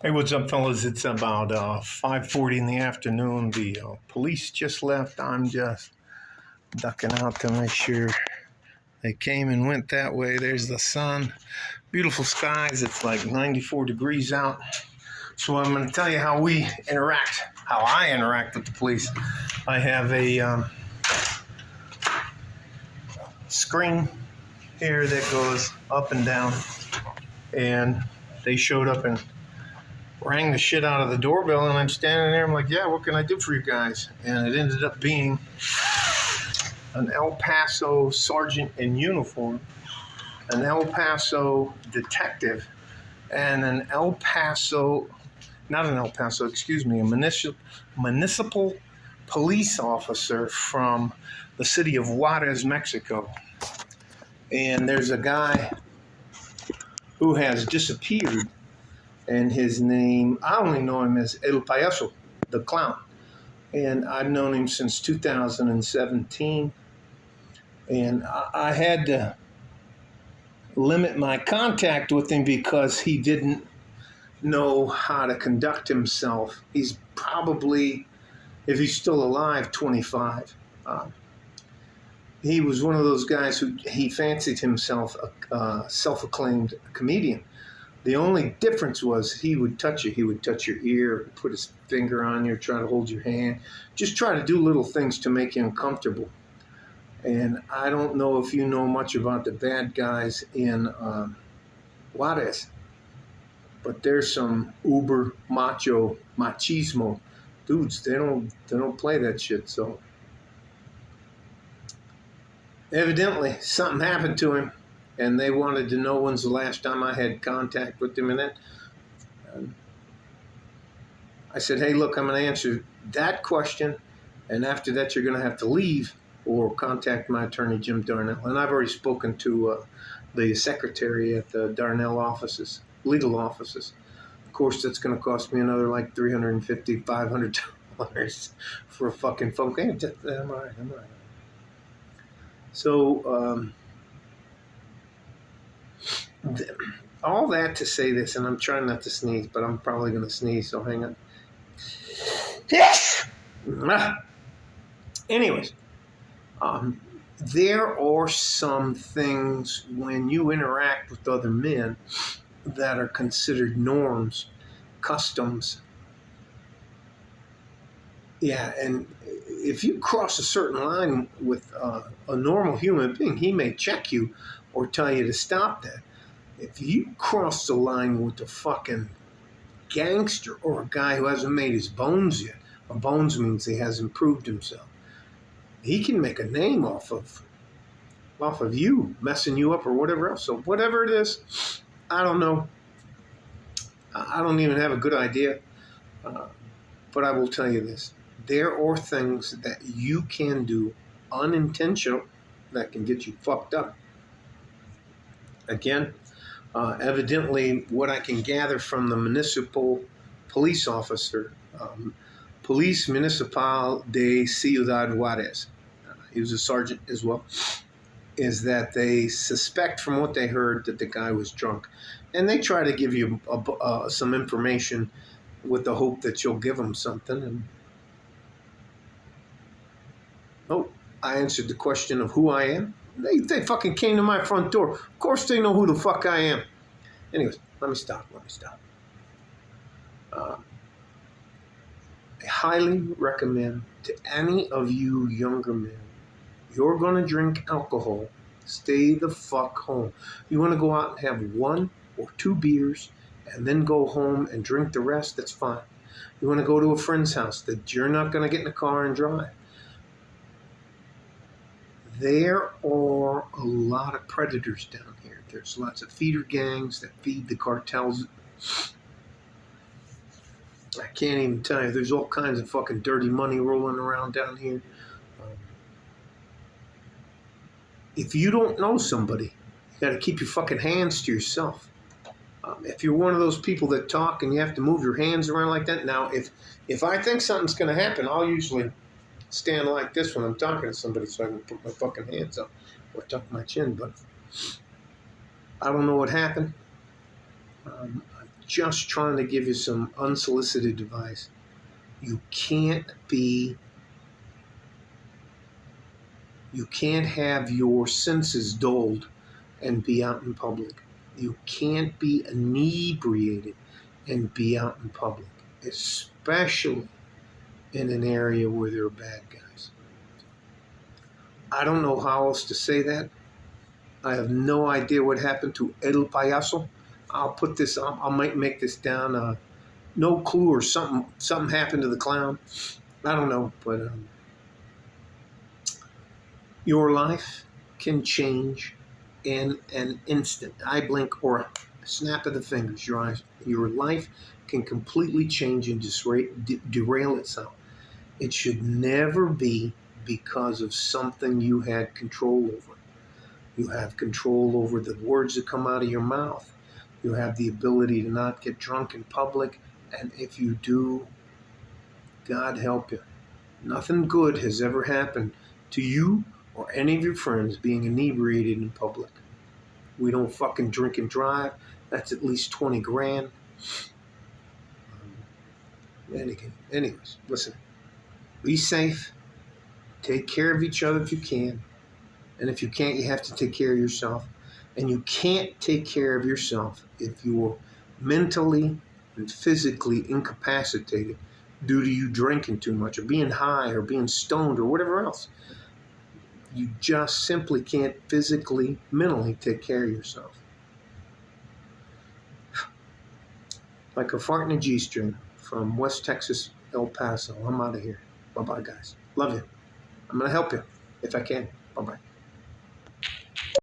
Hey, what's up, fellas? It's about 5:40 in the afternoon. The police just left. I'm just ducking out to make sure they came and went that way. There's the sun. Beautiful skies. It's like 94 degrees out. So I'm going to tell you how I interact with the police. I have a screen here that goes up and down, and they showed up and rang the shit out of the doorbell, and I'm standing there. I'm like, yeah, what can I do for you guys? And it ended up being an El Paso sergeant in uniform, an El Paso detective, and an El Paso, not an El Paso, excuse me, a municipal police officer from the city of Juarez, Mexico. And there's a guy who has disappeared, and his name, I only know him as El Payaso, the clown. And I've known him since 2017. And I had to limit my contact with him because he didn't know how to conduct himself. He's probably, if he's still alive, 25. He was one of those guys who he fancied himself a self-acclaimed comedian. The only difference was he would touch you. He would touch your ear, put his finger on you, try to hold your hand, just try to do little things to make you uncomfortable. And I don't know if you know much about the bad guys in Juarez, but there's some uber machismo dudes. They don't play that shit. So evidently something happened to him, and they wanted to know when's the last time I had contact with him. And then I said, hey, look, I'm going to answer that question, and after that you're going to have to leave or contact my attorney, Jim Darnell. And I've already spoken to the secretary at the Darnell offices, legal offices. Of course, that's going to cost me another like $350, $500 for a fucking phone call. I'm all right. So all that to say this, and I'm trying not to sneeze, but I'm probably going to sneeze, so hang on. Yes! Anyways, there are some things when you interact with other men that are considered norms, customs. Yeah, and if you cross a certain line with a normal human being, he may check you or tell you to stop that. If you cross the line with a fucking gangster or a guy who hasn't made his bones yet, bones means he hasn't proved himself, he can make a name off of you, messing you up or whatever else. So whatever it is, I don't know. I don't even have a good idea. But I will tell you this. There are things that you can do unintentional that can get you fucked up. Again, evidently, what I can gather from the municipal police officer, Police Municipal de Ciudad Juarez, he was a sergeant as well, is that they suspect from what they heard that the guy was drunk. And they try to give you some information with the hope that you'll give them something. And I answered the question of who I am. They fucking came to my front door. Of course they know who the fuck I am. Anyways, let me stop. I highly recommend to any of you younger men, you're going to drink alcohol, stay the fuck home. You want to go out and have 1 or 2 beers and then go home and drink the rest, that's fine. You want to go to a friend's house that you're not going to get in the car and drive. There are a lot of predators down here. There's lots of feeder gangs that feed the cartels. I can't even tell you. There's all kinds of fucking dirty money rolling around down here. If you don't know somebody, you got to keep your fucking hands to yourself. If you're one of those people that talk and you have to move your hands around like that, now if I think something's going to happen, I'll usually stand like this when I'm talking to somebody so I can put my fucking hands up or tuck my chin. But I don't know what happened. I'm just trying to give you some unsolicited advice. You can't have your senses dulled and be out in public. You can't be inebriated and be out in public, especially in an area where there are bad guys. I don't know how else to say that. I have no idea what happened to El Payaso. I might make this down. No clue, or something happened to the clown. I don't know, but your life can change in an instant. Eye blink or a snap of the fingers. Your life can completely change and derail itself. It should never be because of something you had control over. You have control over the words that come out of your mouth. You have the ability to not get drunk in public. And if you do, God help you. Nothing good has ever happened to you or any of your friends being inebriated in public. We don't fucking drink and drive. That's at least 20 grand. Anyways, listen. Be safe. Take care of each other if you can. And if you can't, you have to take care of yourself. And you can't take care of yourself if you're mentally and physically incapacitated due to you drinking too much or being high or being stoned or whatever else. You just simply can't physically, mentally take care of yourself. Like a fart in a G-string from West Texas, El Paso. I'm out of here. Bye-bye, guys. Love you. I'm going to help you if I can. Bye-bye.